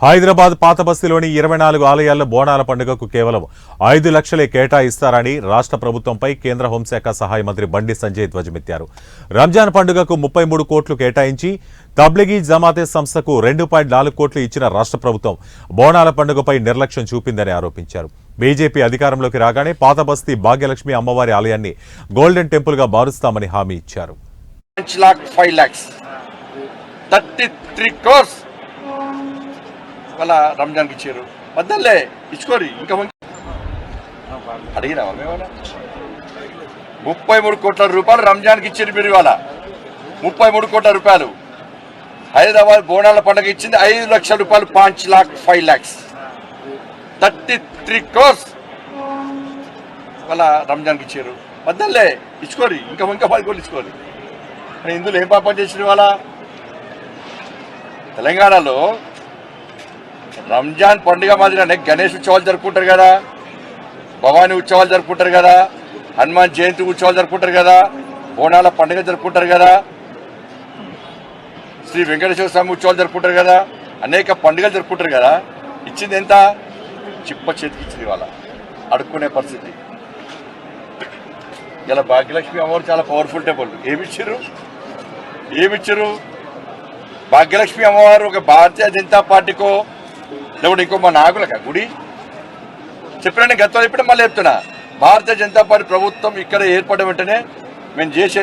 హైదరాబాద్ పాత బస్తీలోని 24 ఆలయాల్లో బోనాల పండుగకు కేవలం 5 లక్షలే కేటాయిస్తారని రాష్ట్ర ప్రభుత్వంపై కేంద్ర హోంశాఖ సహాయ మంత్రి బండి సంజయ్ ధ్వజమెత్తారు. రంజాన్ పండుగకు 33 కోట్లు కేటాయించి తబ్లిగీ జమాతే సంస్థకు 2.4 కోట్లు ఇచ్చిన రాష్ట్ర ప్రభుత్వం బోనాల పండుగపై నిర్లక్ష్యం చూపిందని ఆరోపించారు. బీజేపీ అధికారంలోకి రాగానే పాత బస్తీ భాగ్యలక్ష్మి అమ్మవారి ఆలయాన్ని గోల్డెన్ టెంపుల్ గా మారుస్తామని హామీ ఇచ్చారు. 33 crores వాళ్ళ రంజాన్కి ఇచ్చారు. వద్దలే ఇచ్చుకోరి ఇంకా అడిగినా 33 కోట్ల రూపాయలు రంజాన్కి ఇచ్చారు. మీరు ఇవాళ 33 కోట్ల రూపాయలు. హైదరాబాద్ బోనాల పండుగ ఇచ్చింది 5 లక్షల రూపాయలు. 5 lakhs 33 crores వాళ్ళ రంజాన్కి ఇచ్చారు. వద్దలే ఇచ్చుకోరి ఇంకా 10 కోట్లు ఇచ్చుకోరి. ఇందులో ఏం పాపం చేసిన వాళ్ళ తెలంగాణలో రంజాన్ పండుగ మాదిరిగానే గణేష్ ఉత్సవాలు జరుపుకుంటారు కదా, భవానీ ఉత్సవాలు జరుపుకుంటారు కదా, హనుమాన్ జయంతి ఉత్సవాలు జరుపుకుంటారు కదా, బోనాల పండుగ జరుపుకుంటారు కదా, శ్రీ వెంకటేశ్వర స్వామి ఉత్సవాలు జరుపుకుంటారు కదా, అనేక పండుగలు జరుపుకుంటారు కదా. ఇచ్చింది ఎంత? చిప్ప చేతికి ఇచ్చింది. వాళ్ళ అడుక్కునే పరిస్థితి. ఇలా భాగ్యలక్ష్మి అమ్మవారు చాలా పవర్ఫుల్ టెంపుల్. ఏమిచ్చారు? భాగ్యలక్ష్మి అమ్మవారు ఒక భారతీయ జనతా పార్టీకో లేకుంటే ఇంకో మా నాయకులక గుడి చెప్పిన గతంలో చెప్పిన మళ్ళీ చెప్తున్నా. భారతీయ జనతా పార్టీ ప్రభుత్వం ఇక్కడ ఏర్పడిన వెంటనే మేము చేసే